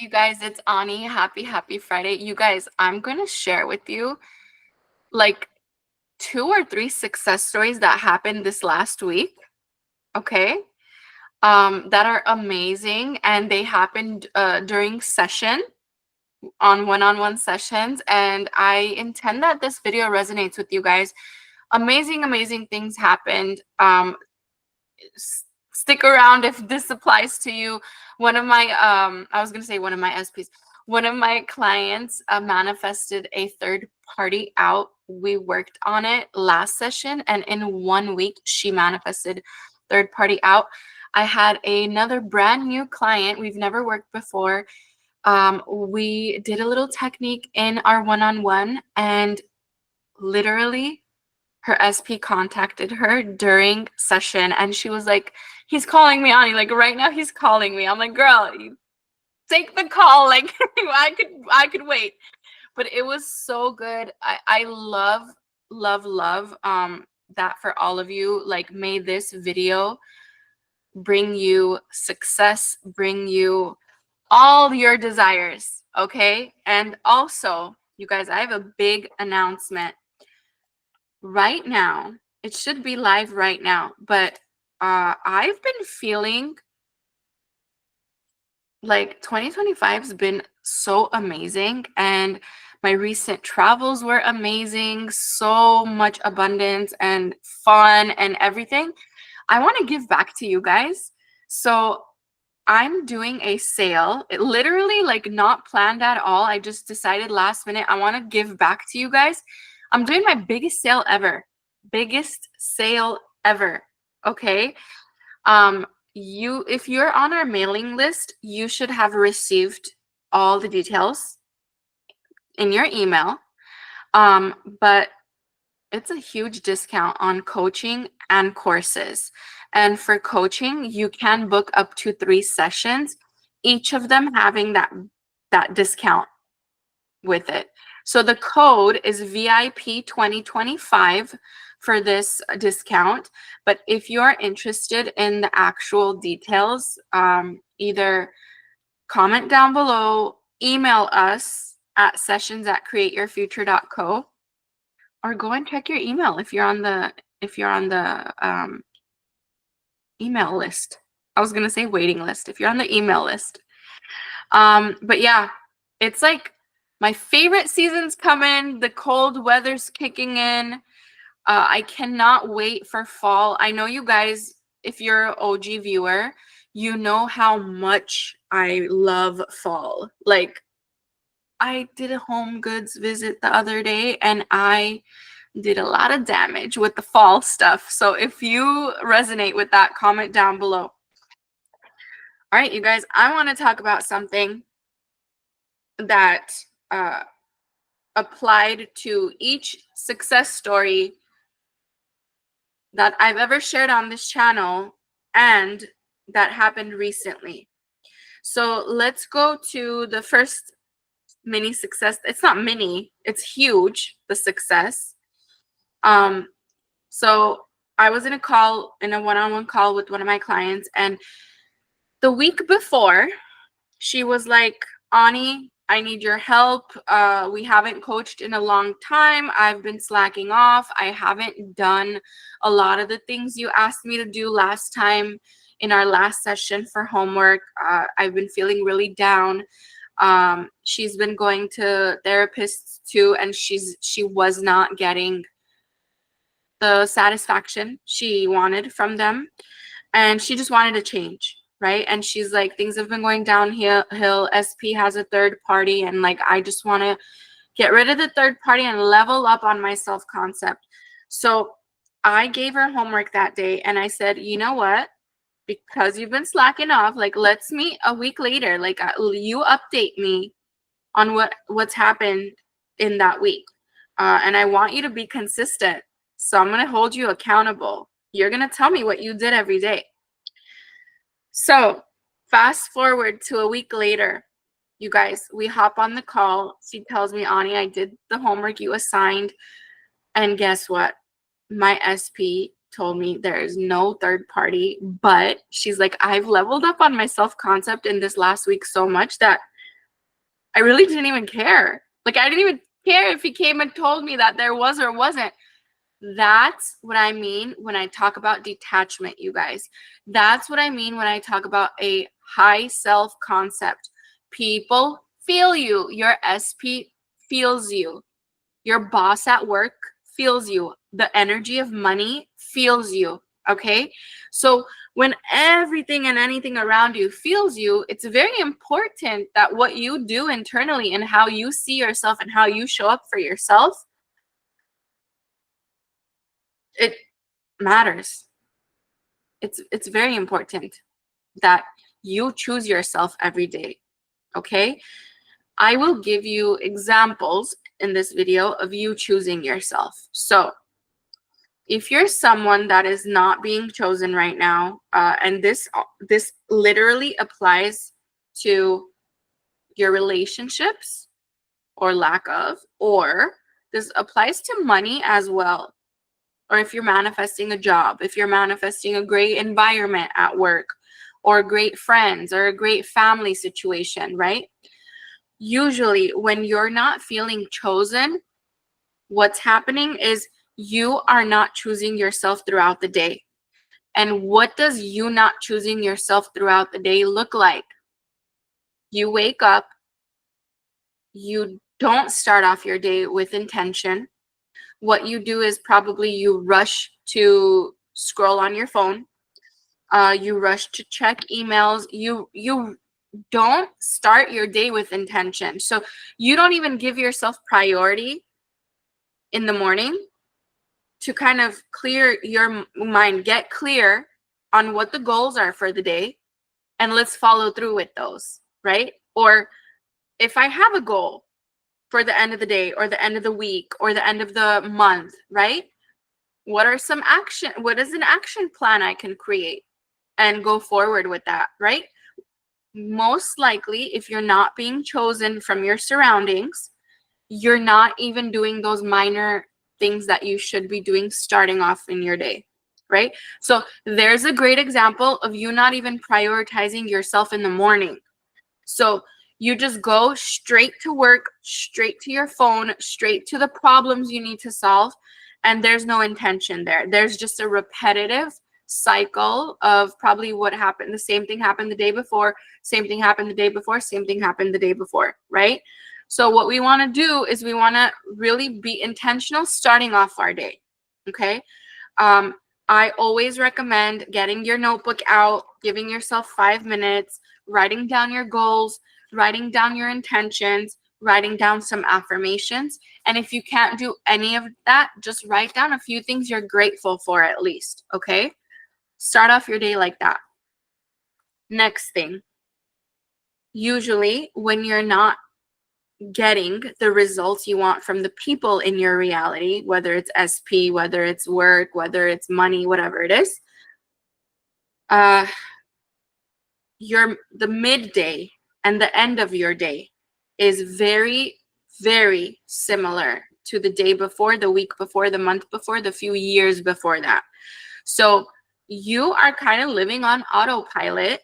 you guys, it's Ani. Happy Friday. You guys, I'm going to share with you like 2 or 3 success stories that happened this last week, okay? That are amazing, and they happened during session on one-on-one sessions, and I intend that this video resonates with you guys. Amazing things happened. Stick around if this applies to you. One of my I was gonna say one of my SPs, one of my clients manifested a third party out. We worked on it last session, and in 1 week she manifested third party out. I had another brand new client we've never worked before. We did a little technique in our one-on-one, and literally her SP contacted her during session, and she was like, he's calling me, Ani, like right now he's calling me. I'm like, girl, you take the call. Like I could wait. But it was so good. I love that for all of you. Like, may this video bring you success, bring you all your desires, okay? And also, you guys, I have a big announcement. Right now, it should be live right now, but I've been feeling like 2025 has been so amazing, and my recent travels were amazing. So much abundance and fun and everything. I want to give back to you guys. So I'm doing a sale. It literally like not planned at all. I just decided last minute I want to give back to you guys. I'm doing my biggest sale ever. Biggest sale ever. Okay? If you're on our mailing list, you should have received all the details in your email. But it's a huge discount on coaching and courses. And for coaching, you can book up to 3 sessions, each of them having that discount with it. So the code is VIP 2025 for this discount. But if you're interested in the actual details, either comment down below, email us at sessions@createyourfuture.co, or go and check your email if you're on the email list. I was gonna say waiting list, if you're on the email list. But yeah, it's like my favorite season's coming. The cold weather's kicking in. I cannot wait for fall. I know you guys, if you're an OG viewer, you know how much I love fall. Like, I did a home goods visit the other day, and I did a lot of damage with the fall stuff. So if you resonate with that, comment down below. All right, you guys, I want to talk about something that applied to each success story that I've ever shared on this channel and that happened recently. So let's go to the first mini success. It's not mini, it's huge, the success. So I was in a one-on-one call with one of my clients, and the week before, she was like, Ani, I need your help. We haven't coached in a long time. I've been slacking off. I haven't done a lot of the things you asked me to do last time in our last session for homework. I've been feeling really down. She's been going to therapists too, and she was not getting the satisfaction she wanted from them, and she just wanted to change. Right. And she's like, things have been going downhill. SP has a third party. And like, I just want to get rid of the third party and level up on my self-concept. So I gave her homework that day, and I said, you know what? Because you've been slacking off, like, let's meet a week later. Like, you update me on what's happened in that week. And I want you to be consistent. So I'm going to hold you accountable. You're going to tell me what you did every day. So fast forward to a week later, you guys, we hop on the call. She tells me, Ani, I did the homework you assigned. And guess what? My SP told me there is no third party, but she's like, I've leveled up on my self-concept in this last week so much that I really didn't even care. Like, I didn't even care if he came and told me that there was or wasn't. That's what I mean when I talk about detachment, you guys. That's what I mean when I talk about a high self concept. People feel you. Your SP feels you. Your boss at work feels you. The energy of money feels you. Okay? So when everything and anything around you feels you, it's very important that what you do internally and how you see yourself and how you show up for yourself, it matters. It's very important that you choose yourself every day. Okay? I will give you examples in this video of you choosing yourself. So if you're someone that is not being chosen right now, and this literally applies to your relationships or lack of, or this applies to money as well. Or if you're manifesting a job, if you're manifesting a great environment at work, or great friends, or a great family situation, right? Usually when you're not feeling chosen, what's happening is you are not choosing yourself throughout the day. And what does you not choosing yourself throughout the day look like? You wake up, you don't start off your day with intention. What you do is probably you rush to scroll on your phone. You rush to check emails. You don't start your day with intention. So you don't even give yourself priority in the morning to kind of clear your mind, get clear on what the goals are for the day, and let's follow through with those, right? Or if I have a goal for the end of the day or the end of the week or the end of the month, right? What is an action plan I can create and go forward with that, right? Most likely, if you're not being chosen from your surroundings, you're not even doing those minor things that you should be doing starting off in your day, right? So there's a great example of you not even prioritizing yourself in the morning. So you just go straight to work, straight to your phone, straight to the problems you need to solve, and there's no intention there. There's just a repetitive cycle of probably what happened. The same thing happened the day before, same thing happened the day before, same thing happened the day before, right? So what we want to do is we want to really be intentional starting off our day, okay? I always recommend getting your notebook out, giving yourself 5 minutes, writing down your goals, writing down your intentions, writing down some affirmations. And if you can't do any of that, just write down a few things you're grateful for at least, okay? Start off your day like that. Next thing, usually when you're not getting the results you want from the people in your reality, whether it's SP, whether it's work, whether it's money, whatever it is, the midday and the end of your day is very, very similar to the day before, the week before, the month before, the few years before that. So you are kind of living on autopilot,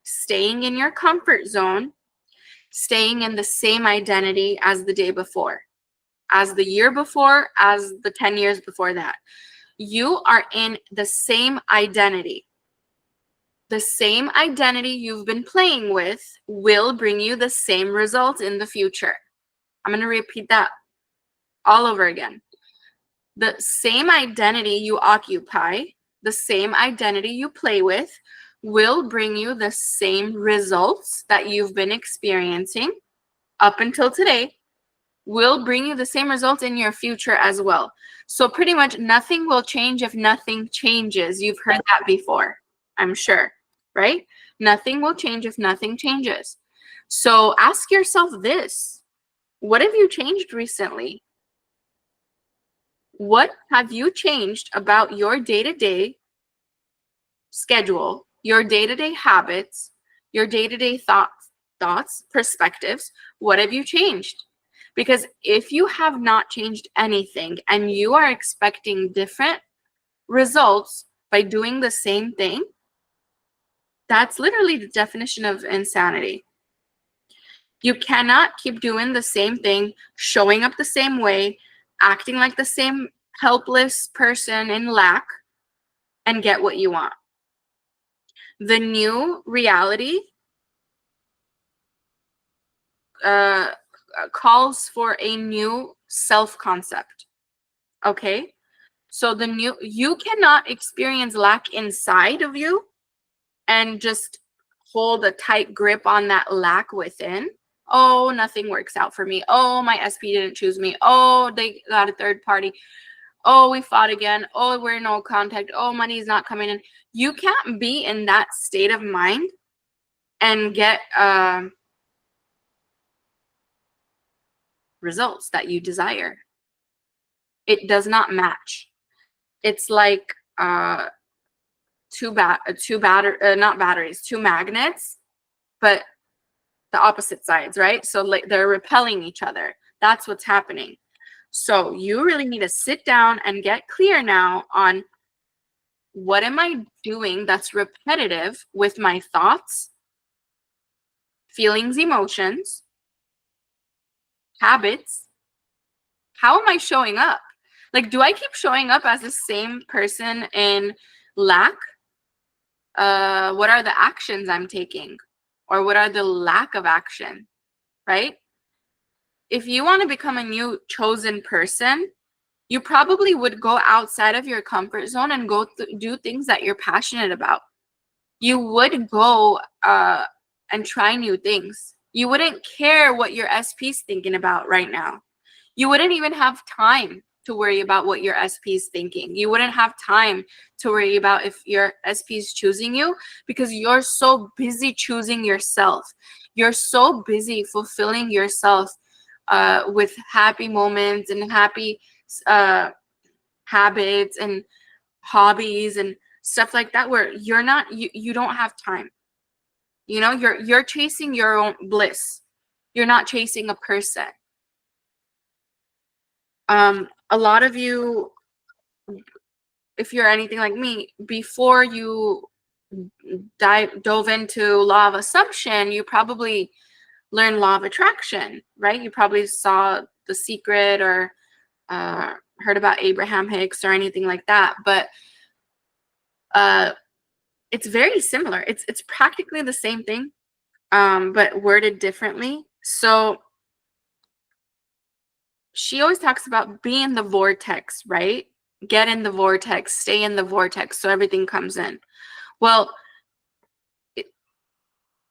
staying in your comfort zone, staying in the same identity as the day before, as the year before, as the 10 years before that. You are in the same identity. The same identity you've been playing with will bring you the same results in the future. I'm going to repeat that all over again. The same identity you occupy, the same identity you play with, will bring you the same results that you've been experiencing up until today, will bring you the same results in your future as well. So pretty much nothing will change if nothing changes. You've heard that before, I'm sure, right? Nothing will change if nothing changes. So ask yourself this: what have you changed recently? What have you changed about your day-to-day schedule, your day-to-day habits, your day-to-day thoughts, perspectives? What have you changed? Because if you have not changed anything and you are expecting different results by doing the same thing, that's literally the definition of insanity. You cannot keep doing the same thing, showing up the same way, acting like the same helpless person in lack, and get what you want. The new reality calls for a new self-concept. Okay? So you cannot experience lack inside of you and just hold a tight grip on that lack within. Oh, nothing works out for me. Oh, my SP didn't choose me. Oh, they got a third party. Oh, we fought again. Oh, we're in no contact. Oh, money's not coming in. You can't be in that state of mind and get results that you desire. It does not match. It's like two magnets, but the opposite sides, right? So like they're repelling each other. That's what's happening. So you really need to sit down and get clear now on what am I doing that's repetitive with my thoughts, feelings, emotions, habits. How am I showing up? Like, do I keep showing up as the same person in lack? What are the actions I'm taking? Or what are the lack of action, right? If you want to become a new chosen person, you probably would go outside of your comfort zone and go do things that you're passionate about. You would go and try new things. You wouldn't care what your SP's thinking about right now. You wouldn't even have time to worry about what your SP is thinking. You wouldn't have time to worry about if your SP is choosing you because you're so busy choosing yourself. You're so busy fulfilling yourself with happy moments and happy habits and hobbies and stuff like that, where you don't have time. You know, you're chasing your own bliss. You're not chasing a person. A lot of you, if you're anything like me, before you dove into law of assumption, you probably learned law of attraction, right? You probably saw The Secret or heard about Abraham Hicks or anything like that. But it's very similar. It's practically the same thing, but worded differently. So she always talks about be in the vortex, right? Get in the vortex, stay in the vortex so everything comes in. Well,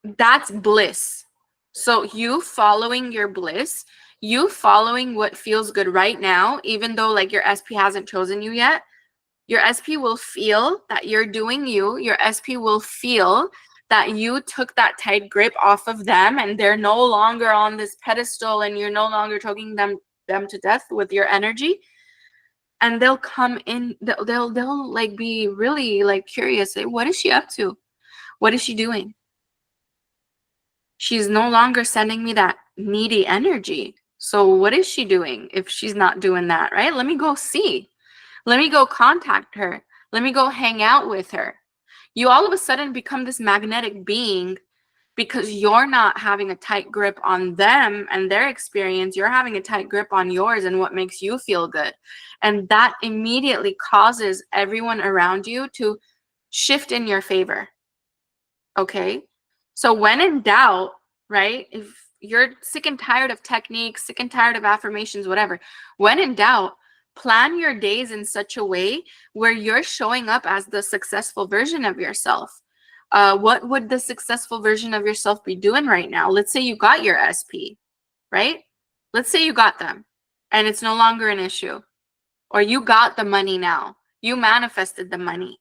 that's bliss. So you following your bliss, you following what feels good right now, even though like your SP hasn't chosen you yet, your SP will feel that you're doing you. Your SP will feel that you took that tight grip off of them and they're no longer on this pedestal and you're no longer choking them to death with your energy. And they'll come in, they'll like be really like curious. Like, what is she up to? What is she doing? She's no longer sending me that needy energy. So what is she doing if she's not doing that, right? Let me go see. Let me go contact her. Let me go hang out with her. You all of a sudden become this magnetic being because you're not having a tight grip on them and their experience. You're having a tight grip on yours and what makes you feel good. And that immediately causes everyone around you to shift in your favor. Okay? So when in doubt, right? If you're sick and tired of techniques, sick and tired of affirmations, whatever, when in doubt, plan your days in such a way where you're showing up as the successful version of yourself. What would the successful version of yourself be doing right now? Let's say you got your SP, right? Let's say you got them and it's no longer an issue. Or you got the money now. You manifested the money.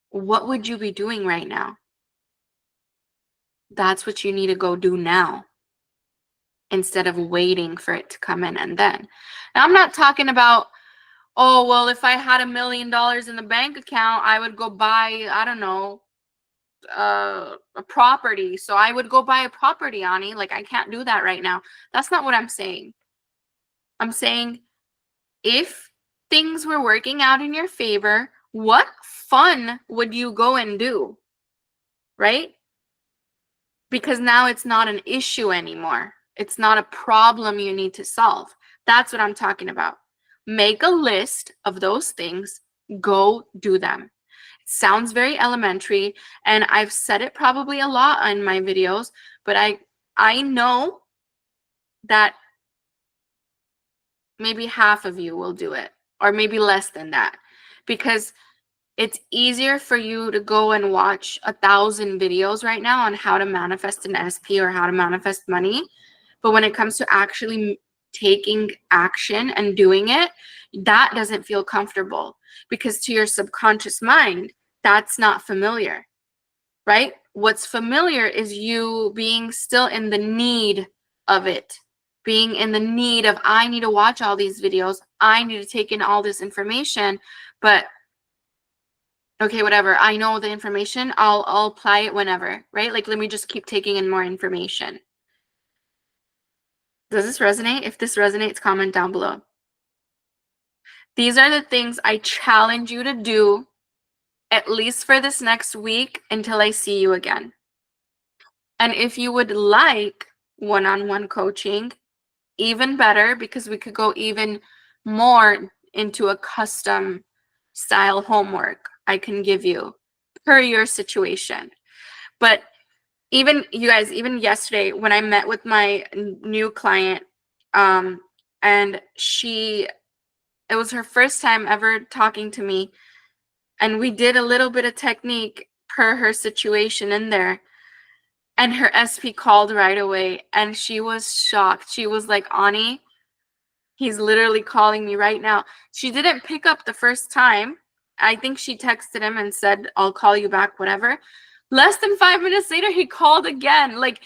What would you be doing right now? That's what you need to go do now instead of waiting for it to come in and then. Now, I'm not talking about, oh, well, if I had $1 million in the bank account, I would go buy, I don't know, a property. So I would go buy a property, Ani. Like, I can't do that right now. That's not what I'm saying. I'm saying if things were working out in your favor, what fun would you go and do? Right? because now it's not an issue anymore. It's not a problem you need to solve. That's what I'm talking about. Make a list of those things, go do them. It sounds very elementary, and I've said it probably a lot in my videos, but I know that maybe half of you will do it, or maybe less than that, because it's easier for you to go and watch 1,000 videos right now on how to manifest an SP or how to manifest money. But when it comes to actually taking action and doing it, that doesn't feel comfortable, because to your subconscious mind, that's not familiar, right? What's familiar is you being still in the need of it, being in the need of, I need to watch all these videos, I need to take in all this information, but okay, whatever, I know the information, I'll apply it whenever, right? Like, let me just keep taking in more information. Does this resonate? If this resonates, comment down below. These are the things I challenge you to do, at least for this next week, until I see you again. And if you would like one-on-one coaching, even better, because we could go even more into a custom style homework I can give you per your situation. But even, you guys, even yesterday when I met with my new client, and it was her first time ever talking to me, and we did a little bit of technique per her situation in there, and her SP called right away, and she was shocked. She was like, Ani, he's literally calling me right now. She didn't pick up the first time. I think she texted him and said, I'll call you back, whatever. Less than 5 minutes later, he called again. Like,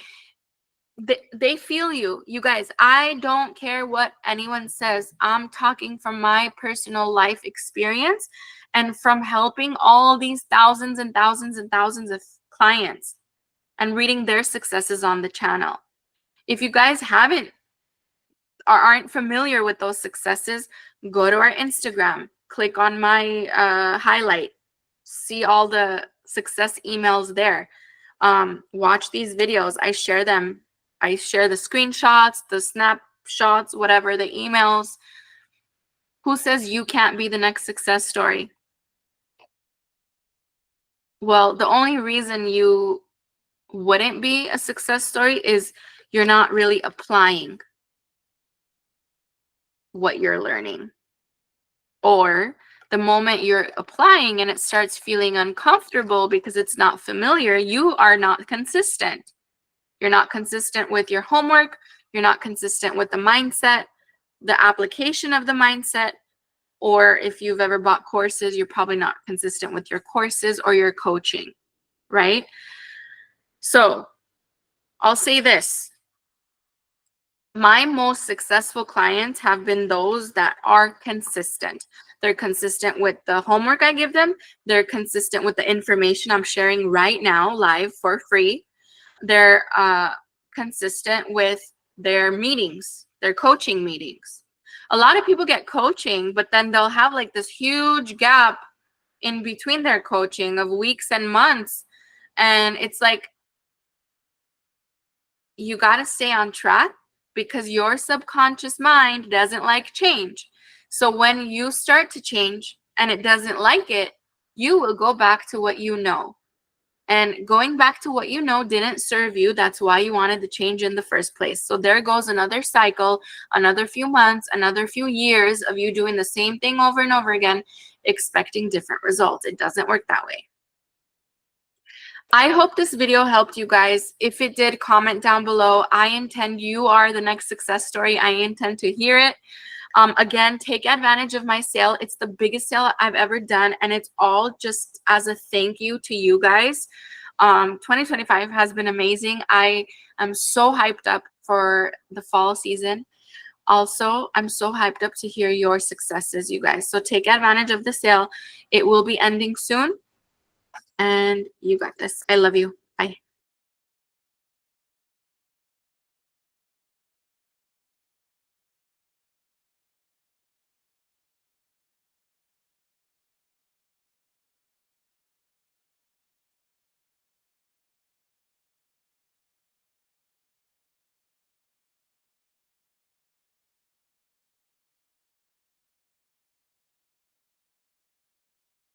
they feel you. You guys, I don't care what anyone says. I'm talking from my personal life experience and from helping all these thousands and thousands and thousands of clients and reading their successes on the channel. If you guys aren't familiar with those successes, go to our Instagram, click on my highlight, see all the success emails there. Watch these videos. I share them. I share the screenshots, the snapshots, whatever, the emails. Who says you can't be the next success story? Well, the only reason you wouldn't be a success story is you're not really applying what you're learning. Or the moment you're applying and it starts feeling uncomfortable because it's not familiar, you are not consistent. You're not consistent with your homework. You're not consistent with the mindset, the application of the mindset. Or if you've ever bought courses, you're probably not consistent with your courses or your coaching, right? So I'll say this. My most successful clients have been those that are consistent. They're consistent with the homework I give them. They're consistent with the information I'm sharing right now, live for free. They're consistent with their meetings, their coaching meetings. A lot of people get coaching, but then they'll have like this huge gap in between their coaching of weeks and months. And it's like, you got to stay on track, because your subconscious mind doesn't like change. So when you start to change and it doesn't like it, you will go back to what you know. And going back to what you know didn't serve you. That's why you wanted the change in the first place. So there goes another cycle, another few months, another few years of you doing the same thing over and over again, expecting different results. It doesn't work that way. I hope this video helped you guys. If it did, comment down below. You are the next success story. I intend to hear it. Again, take advantage of my sale. It's the biggest sale I've ever done, and it's all just as a thank you to you guys. 2025 has been amazing. I am so hyped up for the fall season. Also, I'm so hyped up to hear your successes, you guys. So take advantage of the sale. It will be ending soon. And you got this. I love you. Bye.